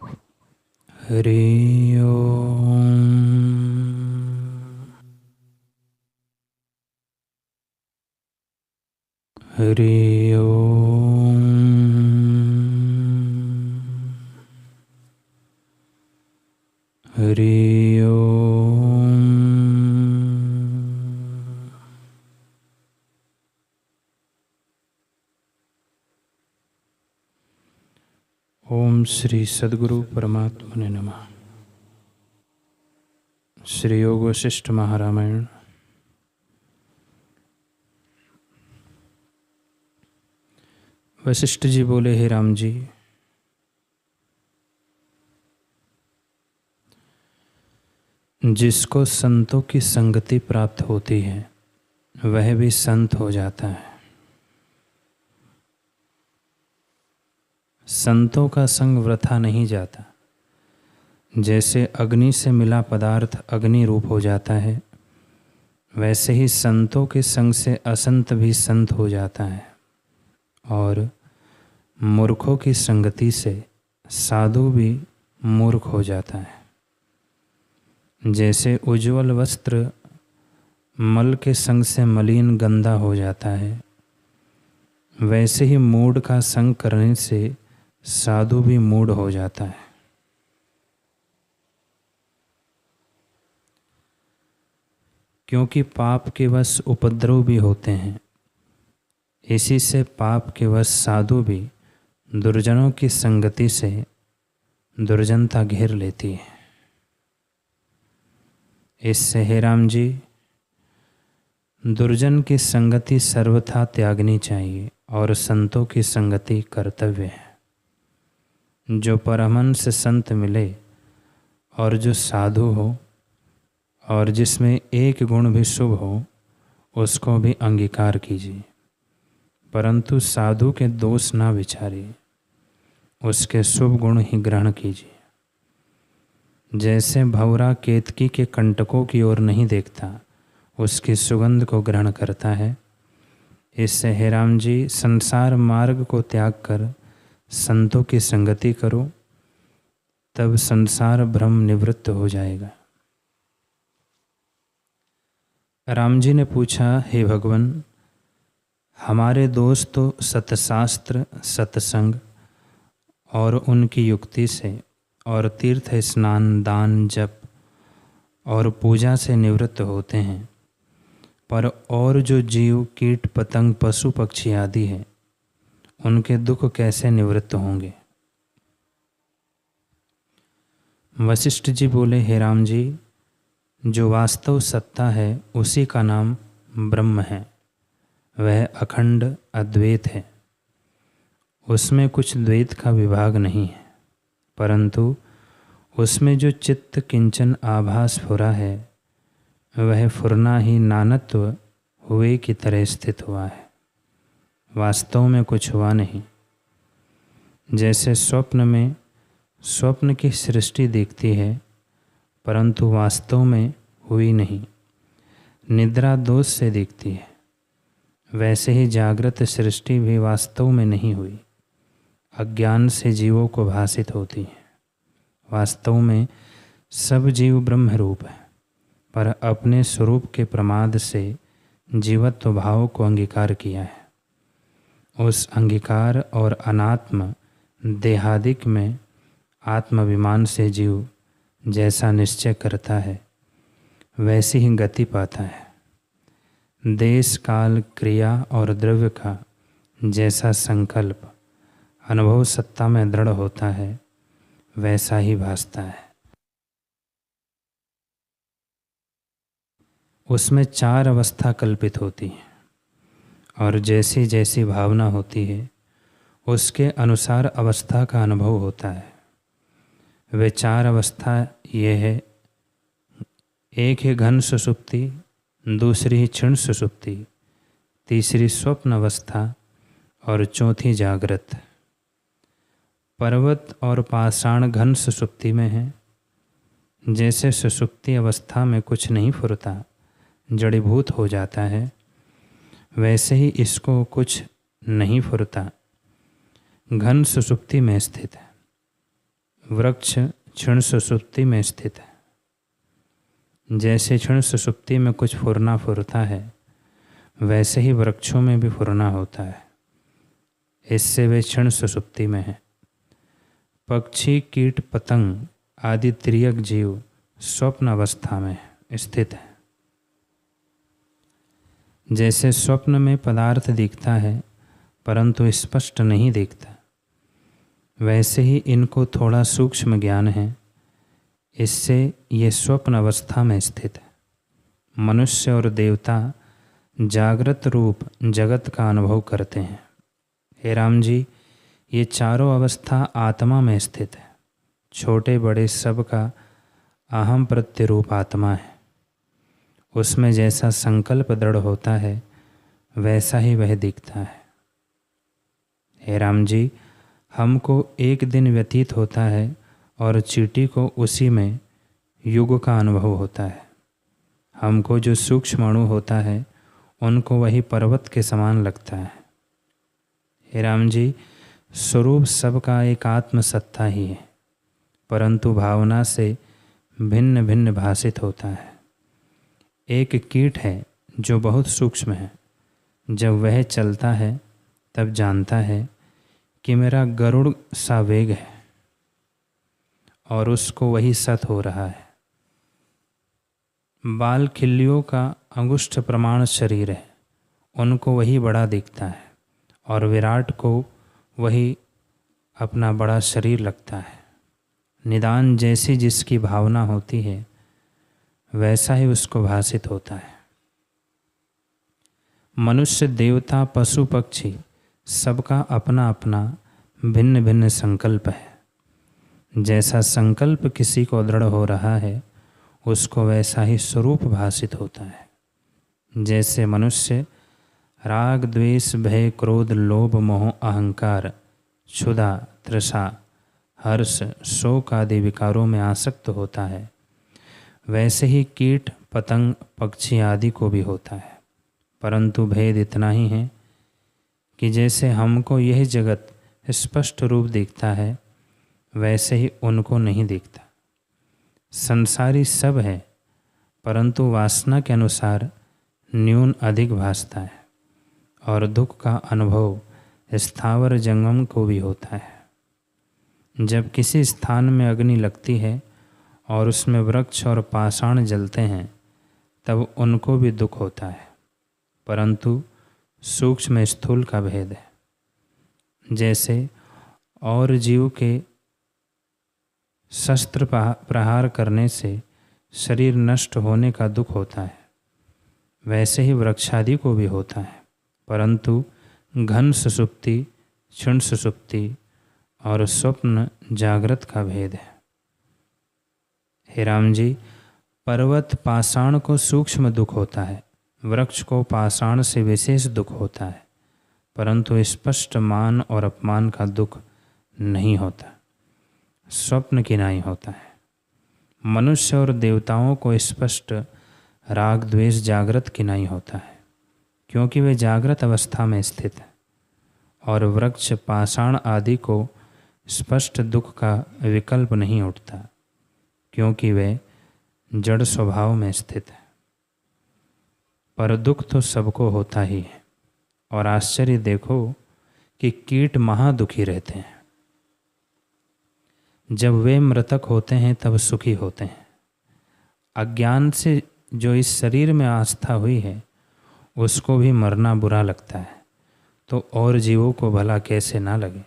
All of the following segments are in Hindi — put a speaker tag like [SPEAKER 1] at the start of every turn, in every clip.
[SPEAKER 1] हरि ओम। हरि ओम। हरि ओम। ओम श्री सद्गुरु परमात्मने नमः। श्री योग वशिष्ठ महारामायण। वशिष्ठ जी बोले, हे राम जी, जिसको संतों की संगति प्राप्त होती है वह भी संत हो जाता है। संतों का संग वृथा नहीं जाता। जैसे अग्नि से मिला पदार्थ अग्नि रूप हो जाता है, वैसे ही संतों के संग से असंत भी संत हो जाता है और मूर्खों की संगति से साधु भी मूर्ख हो जाता है। जैसे उज्ज्वल वस्त्र मल के संग से मलिन गंदा हो जाता है, वैसे ही मूढ़ का संग करने से साधु भी मूढ़ हो जाता है। क्योंकि पाप के वश उपद्रव भी होते हैं, इसी से पाप के वश साधु भी दुर्जनों की संगति से दुर्जनता घेर लेती है। इससे हे राम जी, दुर्जन की संगति सर्वथा त्यागनी चाहिए और संतों की संगति कर्तव्य है। जो परमहंस संत मिले और जो साधु हो और जिसमें एक गुण भी शुभ हो, उसको भी अंगीकार कीजिए, परंतु साधु के दोष ना विचारिए, उसके शुभ गुण ही ग्रहण कीजिए। जैसे भौरा केतकी के कंटकों की ओर नहीं देखता, उसकी सुगंध को ग्रहण करता है, इससे हे राम जी, संसार मार्ग को त्याग कर संतों की संगति करो, तब संसार भ्रम निवृत्त हो जाएगा। राम जी ने पूछा, हे भगवान, हमारे दोस्त तो सतशास्त्र, सत्संग और उनकी युक्ति से और तीर्थ स्नान, दान, जप और पूजा से निवृत्त होते हैं, पर और जो जीव कीट पतंग पशु पक्षी आदि है, उनके दुख कैसे निवृत्त होंगे? वशिष्ठ जी बोले, हे राम जी, जो वास्तव सत्ता है उसी का नाम ब्रह्म है। वह अखंड अद्वैत है, उसमें कुछ द्वैत का विभाग नहीं है, परंतु उसमें जो चित्त किंचन आभास फुरा है, वह फुरना ही नानत्व हुए की तरह स्थित हुआ है। वास्तव में कुछ हुआ नहीं। जैसे स्वप्न में स्वप्न की सृष्टि दिखती है, परंतु वास्तव में हुई नहीं, निद्रा दोष से दिखती है, वैसे ही जागृत सृष्टि भी वास्तव में नहीं हुई, अज्ञान से जीवों को भासित होती है। वास्तव में सब जीव ब्रह्म रूप है, पर अपने स्वरूप के प्रमाद से जीवत्व भाव को अंगीकार किया है। उस अंगीकार और अनात्म देहादिक में आत्माभिमान से जीव जैसा निश्चय करता है, वैसी ही गति पाता है। देश काल क्रिया और द्रव्य का जैसा संकल्प अनुभव सत्ता में दृढ़ होता है, वैसा ही भासता है। उसमें चार अवस्था कल्पित होती है और जैसी जैसी भावना होती है, उसके अनुसार अवस्था का अनुभव होता है। वे चार अवस्था ये है, एक है घन सुषुप्ति, दूसरी ही क्षीण सुषुप्ति, तीसरी स्वप्न अवस्था और चौथी जागृत। पर्वत और पाषाण घन सुषुप्ति में है। जैसे सुषुप्ति अवस्था में कुछ नहीं फुरता, जड़ीभूत हो जाता है, वैसे ही इसको कुछ नहीं फुरता, घन सुषुप्ति में स्थित है। वृक्ष क्षण सुषुप्ति में स्थित है। जैसे क्षण सुषुप्ति में कुछ फुरना फुरता है, वैसे ही वृक्षों में भी फुरना होता है, इससे वे क्षण सुषुप्ति में हैं। पक्षी, कीट, पतंग आदि त्रियक जीव स्वप्न अवस्था में स्थित है। जैसे स्वप्न में पदार्थ दिखता है परंतु स्पष्ट नहीं दिखता, वैसे ही इनको थोड़ा सूक्ष्म ज्ञान है, इससे ये स्वप्न अवस्था में स्थित है। मनुष्य और देवता जागृत रूप जगत का अनुभव करते हैं। हे राम जी, ये चारों अवस्था आत्मा में स्थित है। छोटे बड़े सब का अहम प्रत्यरूप आत्मा है। उसमें जैसा संकल्प दृढ़ होता है वैसा ही वह दिखता है। हे राम जी, हमको एक दिन व्यतीत होता है और चींटी को उसी में युग का अनुभव होता है। हमको जो सूक्ष्म अणु होता है उनको वही पर्वत के समान लगता है। हे राम जी, स्वरूप सबका एक आत्म सत्ता ही है, परंतु भावना से भिन्न भिन्न भाषित होता है। एक कीट है जो बहुत सूक्ष्म है, जब वह चलता है तब जानता है कि मेरा गरुड़ सा वेग है और उसको वही सत हो रहा है। बाल खिल्लियों का अंगुष्ठ प्रमाण शरीर है, उनको वही बड़ा दिखता है और विराट को वही अपना बड़ा शरीर लगता है। निदान जैसी जिसकी भावना होती है वैसा ही उसको भासित होता है। मनुष्य, देवता, पशु, पक्षी सबका अपना अपना भिन्न भिन्न संकल्प है। जैसा संकल्प किसी को दृढ़ हो रहा है उसको वैसा ही स्वरूप भासित होता है। जैसे मनुष्य राग, द्वेष, भय, क्रोध, लोभ, मोह, अहंकार, क्षुधा, तृषा, हर्ष, शोक आदि विकारों में आसक्त होता है, वैसे ही कीट, पतंग, पक्षी आदि को भी होता है। परंतु भेद इतना ही है कि जैसे हमको यह जगत स्पष्ट रूप दिखता है वैसे ही उनको नहीं दिखता। संसारी सब है परंतु वासना के अनुसार न्यून अधिक भासता है और दुख का अनुभव स्थावर जंगम को भी होता है। जब किसी स्थान में अग्नि लगती है और उसमें वृक्ष और पाषाण जलते हैं तब उनको भी दुख होता है, परंतु सूक्ष्म स्थूल का भेद है। जैसे और जीव के शस्त्र प्रहार करने से शरीर नष्ट होने का दुख होता है, वैसे ही वृक्षादि को भी होता है, परंतु घन सुषुप्ति, क्षुण सुषुप्ति और स्वप्न जागृत का भेद है। हे राम जी, पर्वत पाषाण को सूक्ष्म दुख होता है, वृक्ष को पाषाण से विशेष दुख होता है, परंतु स्पष्ट मान और अपमान का दुख नहीं होता, स्वप्न की नहीं होता है। मनुष्य और देवताओं को स्पष्ट राग, द्वेष जागृत की नहीं होता है, क्योंकि वे जागृत अवस्था में स्थित है, और वृक्ष, पाषाण आदि को स्पष्ट दुख का विकल्प नहीं उठता, क्योंकि वे जड़ स्वभाव में स्थित है। पर दुख तो सबको होता ही है, और आश्चर्य देखो कि कीट महादुखी रहते हैं। जब वे मृतक होते हैं तब सुखी होते हैं। अज्ञान से जो इस शरीर में आस्था हुई है उसको भी मरना बुरा लगता है, तो और जीवों को भला कैसे ना लगे।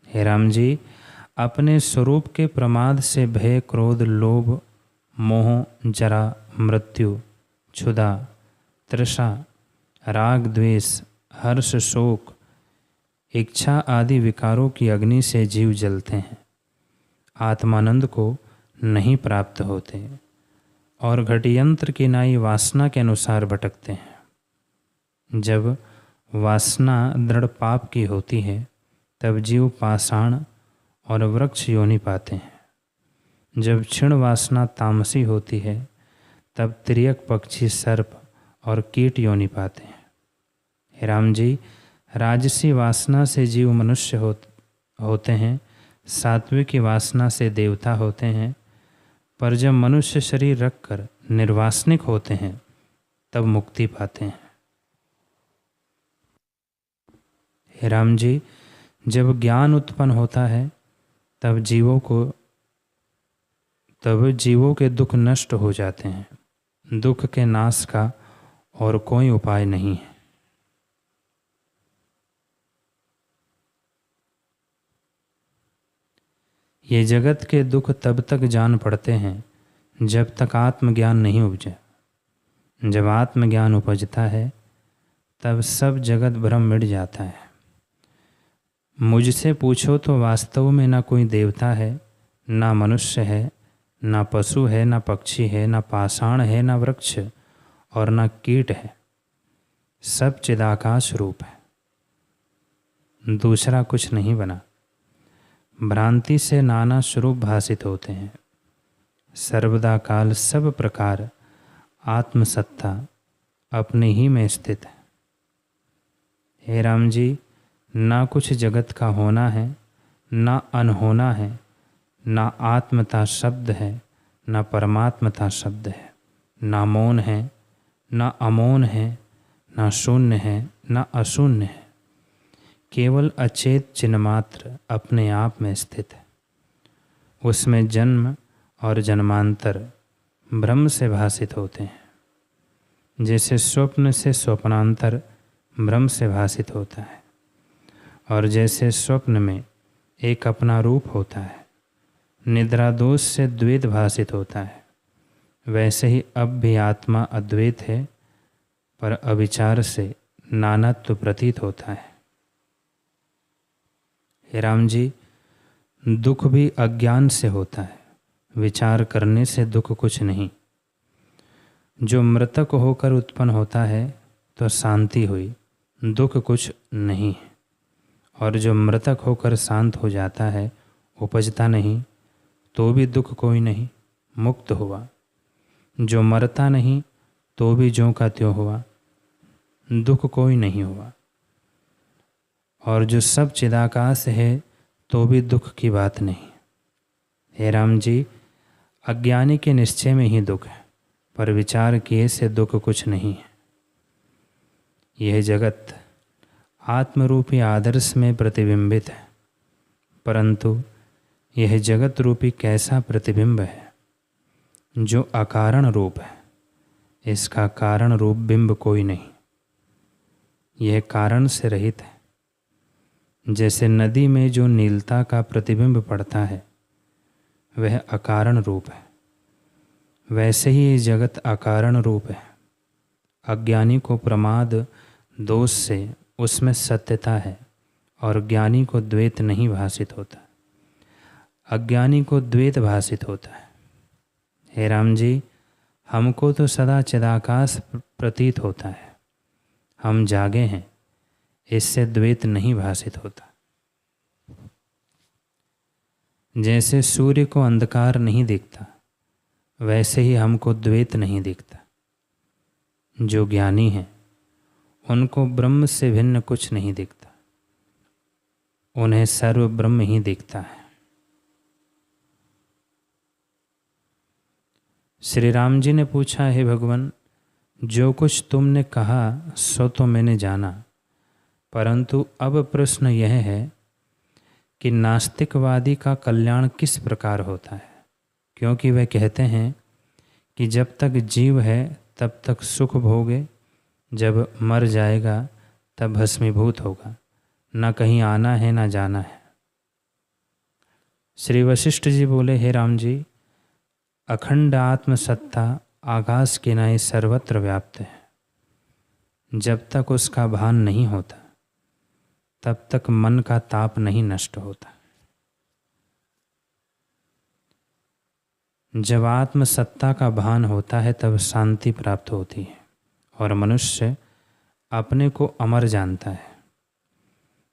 [SPEAKER 1] हे राम जी, अपने स्वरूप के प्रमाद से भय, क्रोध, लोभ, मोह, जरा, मृत्यु, क्षुधा, तृषा, राग, द्वेष, हर्ष, शोक, इच्छा आदि विकारों की अग्नि से जीव जलते हैं, आत्मानंद को नहीं प्राप्त होते और घटियंत्र की नाई वासना के अनुसार भटकते हैं। जब वासना दृढ़ पाप की होती है तब जीव पाषाण और वृक्ष योनि पाते हैं। जब क्षीण वासना तामसी होती है तब त्रियक, पक्षी, सर्प और कीट योनि पाते हैं। हे राम जी, राजसी वासना से जीव मनुष्य होते हैं, सात्विक की वासना से देवता होते हैं, पर जब मनुष्य शरीर रखकर निर्वासनिक होते हैं तब मुक्ति पाते हैं। हे राम जी, जब ज्ञान उत्पन्न होता है तब जीवों के दुख नष्ट हो जाते हैं। दुख के नाश का और कोई उपाय नहीं है। ये जगत के दुख तब तक जान पड़ते हैं जब तक आत्मज्ञान नहीं उपजे। जब आत्मज्ञान उपजता है तब सब जगत भ्रम मिट जाता है। मुझसे पूछो तो वास्तव में ना कोई देवता है, ना मनुष्य है, ना पशु है, ना पक्षी है, ना पाषाण है, ना वृक्ष और ना कीट है। सब चिदाकाश रूप है, दूसरा कुछ नहीं बना। भ्रांति से नाना स्वरूप भासित होते हैं। सर्वदा काल सब प्रकार आत्मसत्ता अपने ही में स्थित है। हे राम जी, ना कुछ जगत का होना है, ना अनहोना है, ना आत्मता शब्द है, ना परमात्मता शब्द है, ना मौन है, ना अमौन है, ना शून्य है, ना अशून्य है। केवल अचेत चिन्मात्र अपने आप में स्थित है। उसमें जन्म और जन्मांतर ब्रह्म से भासित होते हैं। जैसे स्वप्न से स्वप्नांतर ब्रह्म से भासित होता है, और जैसे स्वप्न में एक अपना रूप होता है, निद्रा दोष से द्वैत भासित होता है, वैसे ही अब भी आत्मा अद्वैत है, पर अविचार से नानात्व प्रतीत होता है। हे राम जी, दुख भी अज्ञान से होता है, विचार करने से दुख कुछ नहीं। जो मृतक होकर उत्पन्न होता है तो शांति हुई, दुख कुछ नहीं है। और जो मृतक होकर शांत हो जाता है, उपजता नहीं, तो भी दुख कोई नहीं, मुक्त हुआ। जो मरता नहीं तो भी ज्यों का त्यों हुआ, दुख कोई नहीं हुआ। और जो सब चिदाकाश है तो भी दुख की बात नहीं। हे राम जी, अज्ञानी के निश्चय में ही दुख है, पर विचार किए से दुख कुछ नहीं है। यह जगत आत्मरूपी आदर्श में प्रतिबिंबित है, परंतु यह जगत रूपी कैसा प्रतिबिंब है जो अकारण रूप है। इसका कारण रूप बिंब कोई नहीं, यह कारण से रहित है। जैसे नदी में जो नीलता का प्रतिबिंब पड़ता है वह अकारण रूप है, वैसे ही ये जगत अकारण रूप है। अज्ञानी को प्रमाद दोष से उसमें सत्यता है, और ज्ञानी को द्वैत नहीं भासित होता। अज्ञानी को द्वैत भासित होता है। हे राम जी, हमको तो सदा चिदाकाश प्रतीत होता है। हम जागे हैं, इससे द्वैत नहीं भासित होता। जैसे सूर्य को अंधकार नहीं दिखता, वैसे ही हमको द्वैत नहीं दिखता। जो ज्ञानी हैं उनको ब्रह्म से भिन्न कुछ नहीं दिखता, उन्हें सर्व ब्रह्म ही दिखता है। श्री राम जी ने पूछा, हे भगवान, जो कुछ तुमने कहा सो तो मैंने जाना, परंतु अब प्रश्न यह है कि नास्तिकवादी का कल्याण किस प्रकार होता है। क्योंकि वे कहते हैं कि जब तक जीव है तब तक सुख भोगे, जब मर जाएगा तब भस्मीभूत होगा, न कहीं आना है न जाना है। श्री वशिष्ठ जी बोले, हे राम जी, अखंड आत्मसत्ता आकाश के नाई सर्वत्र व्याप्त है। जब तक उसका भान नहीं होता तब तक मन का ताप नहीं नष्ट होता। जब आत्मसत्ता का भान होता है तब शांति प्राप्त होती है और मनुष्य अपने को अमर जानता है।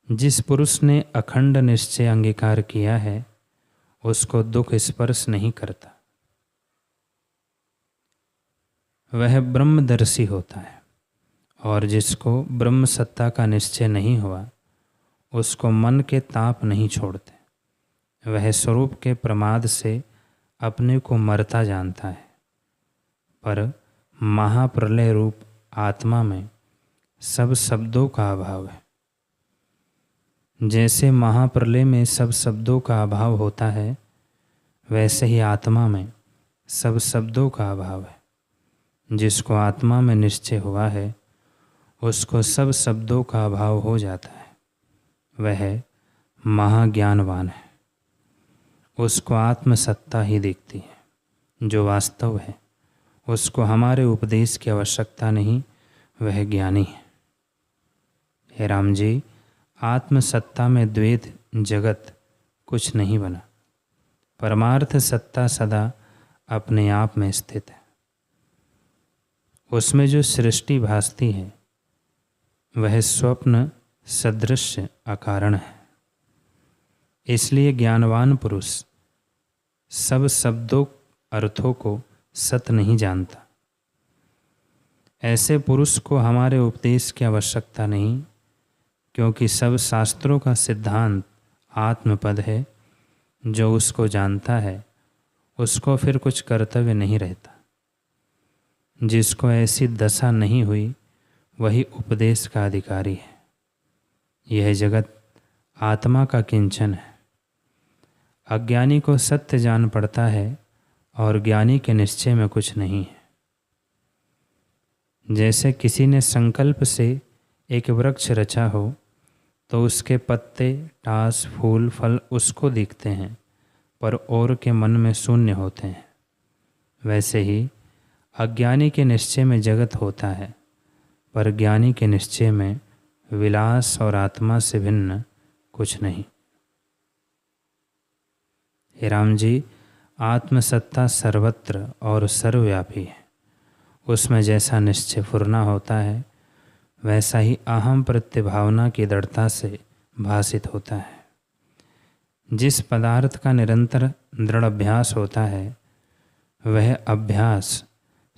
[SPEAKER 1] जिस पुरुष ने अखंड निश्चय अंगीकार किया है उसको दुख स्पर्श नहीं करता। वह ब्रह्मदर्शी होता है, और जिसको ब्रह्म सत्ता का निश्चय नहीं हुआ उसको मन के ताप नहीं छोड़ते। वह स्वरूप के प्रमाद से अपने को मरता जानता है, पर महाप्रलय रूप आत्मा में सब शब्दों का अभाव है। जैसे महाप्रलय में सब शब्दों का अभाव होता है, वैसे ही आत्मा में सब शब्दों का अभाव है। जिसको आत्मा में निश्चय हुआ है, उसको सब शब्दों का अभाव हो जाता है। वह महाज्ञानवान है। उसको आत्मसत्ता ही दिखती है, जो वास्तव है। उसको हमारे उपदेश की आवश्यकता नहीं, वह ज्ञानी है। हे राम जी, आत्मसत्ता में द्वैत जगत कुछ नहीं बना। परमार्थ सत्ता सदा अपने आप में स्थित है। उसमें जो सृष्टि भासती है, वह स्वप्न सदृश अकारण है। इसलिए ज्ञानवान पुरुष सब शब्दों अर्थों को सत नहीं जानता। ऐसे पुरुष को हमारे उपदेश की आवश्यकता नहीं, क्योंकि सब शास्त्रों का सिद्धांत आत्मपद है। जो उसको जानता है, उसको फिर कुछ कर्तव्य नहीं रहता। जिसको ऐसी दशा नहीं हुई, वही उपदेश का अधिकारी है। यह जगत आत्मा का किंचन है। अज्ञानी को सत्य जान पड़ता है और ज्ञानी के निश्चय में कुछ नहीं है। जैसे किसी ने संकल्प से एक वृक्ष रचा हो, तो उसके पत्ते, टास, फूल, फल उसको दिखते हैं, पर और के मन में शून्य होते हैं। वैसे ही अज्ञानी के निश्चय में जगत होता है, पर ज्ञानी के निश्चय में विलास और आत्मा से भिन्न कुछ नहीं। हे राम जी, आत्मसत्ता सर्वत्र और सर्वव्यापी है। उसमें जैसा निश्चय फुरना होता है, वैसा ही अहम प्रत्यभावना की दृढ़ता से भासित होता है। जिस पदार्थ का निरंतर दृढ़ अभ्यास होता है, वह अभ्यास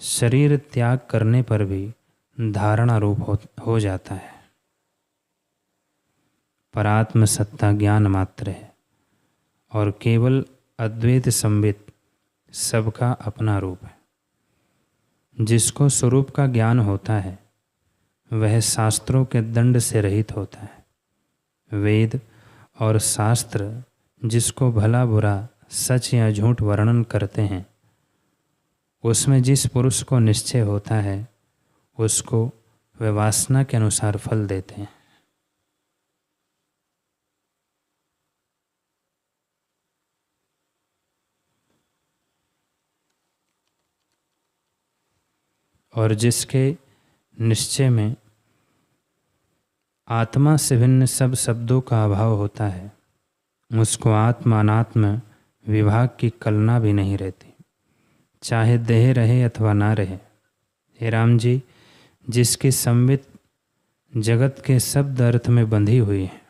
[SPEAKER 1] शरीर त्याग करने पर भी धारणा रूप हो जाता है। पर आत्मसत्ता ज्ञान मात्र है और केवल अद्वैत संबित सबका अपना रूप है। जिसको स्वरूप का ज्ञान होता है, वह शास्त्रों के दंड से रहित होता है। वेद और शास्त्र जिसको भला बुरा, सच या झूठ वर्णन करते हैं, उसमें जिस पुरुष को निश्चय होता है, उसको वे वासना के अनुसार फल देते हैं। और जिसके निश्चय में आत्मा से भिन्न सब शब्दों का अभाव होता है, उसको आत्मा अनात्म विभाग की कल्पना भी नहीं रहती, चाहे देह रहे अथवा ना रहे। हे राम जी, जिसकी संवित जगत के शब्द अर्थ में बंधी हुई है,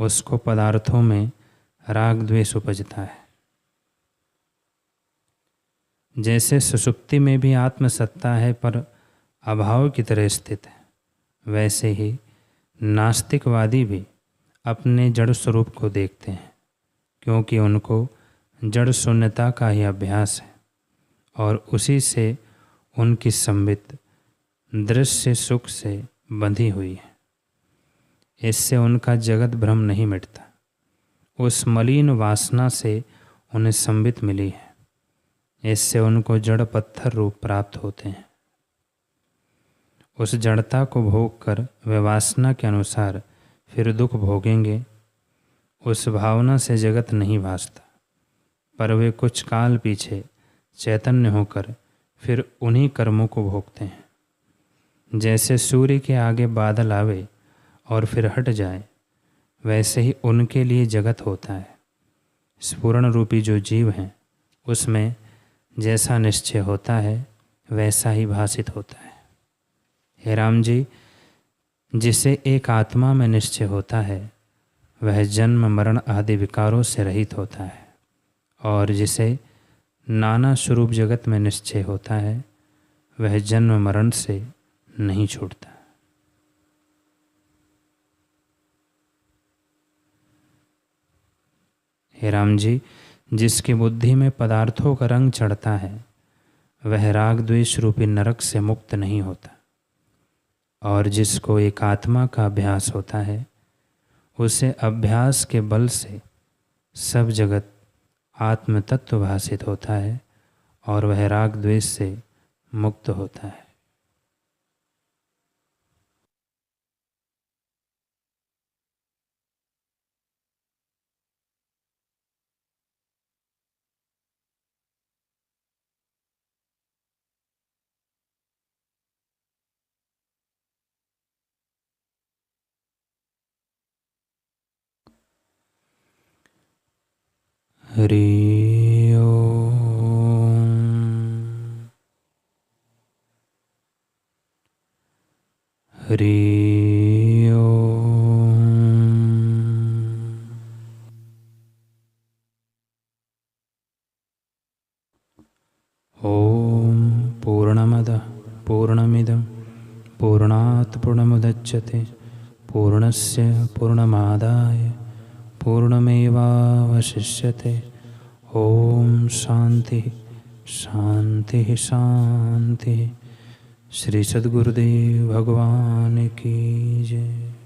[SPEAKER 1] उसको पदार्थों में राग द्वेष उपजता है। जैसे सुषुप्ति में भी आत्मसत्ता है, पर अभाव की तरह स्थित है, वैसे ही नास्तिकवादी भी अपने जड़ स्वरूप को देखते हैं, क्योंकि उनको जड़ शून्यता का ही अभ्यास है और उसी से उनकी संबित दृश्य सुख से बंधी हुई है। इससे उनका जगत भ्रम नहीं मिटता। उस मलिन वासना से उन्हें संबित मिली है। इससे उनको जड़ पत्थर रूप प्राप्त होते हैं। उस जड़ता को भोग कर वे वासना के अनुसार फिर दुख भोगेंगे। उस भावना से जगत नहीं भासता, पर वे कुछ काल पीछे चैतन्य होकर फिर उन्हीं कर्मों को भोगते हैं। जैसे सूर्य के आगे बादल आवे और फिर हट जाए, वैसे ही उनके लिए जगत होता है। स्फुरण रूपी जो जीव हैं, उसमें जैसा निश्चय होता है, वैसा ही भासित होता है। हे राम जी, जिसे एक आत्मा में निश्चय होता है, वह जन्म मरण आदि विकारों से रहित होता है, और जिसे नाना स्वरूप जगत में निश्चय होता है, वह जन्म मरण से नहीं छूटता। हे राम जी, जिसकी बुद्धि में पदार्थों का रंग चढ़ता है वह राग द्वेष रूपी नरक से मुक्त नहीं होता, और जिसको एकात्मा का अभ्यास होता है उसे अभ्यास के बल से सब जगत आत्म तत्व भासित होता है और वह राग द्वेष से मुक्त होता है। हरि ओम। हरि ओम। ओम पूर्णमदः पूर्णमिदं पूर्णात् पूर्णमुदच्यते पूर्णस्य पूर्णमादाय पूर्णमेवावशिष्यते। ओम शांति शांति शांति। श्री सद्गुरुदेव भगवान की जय।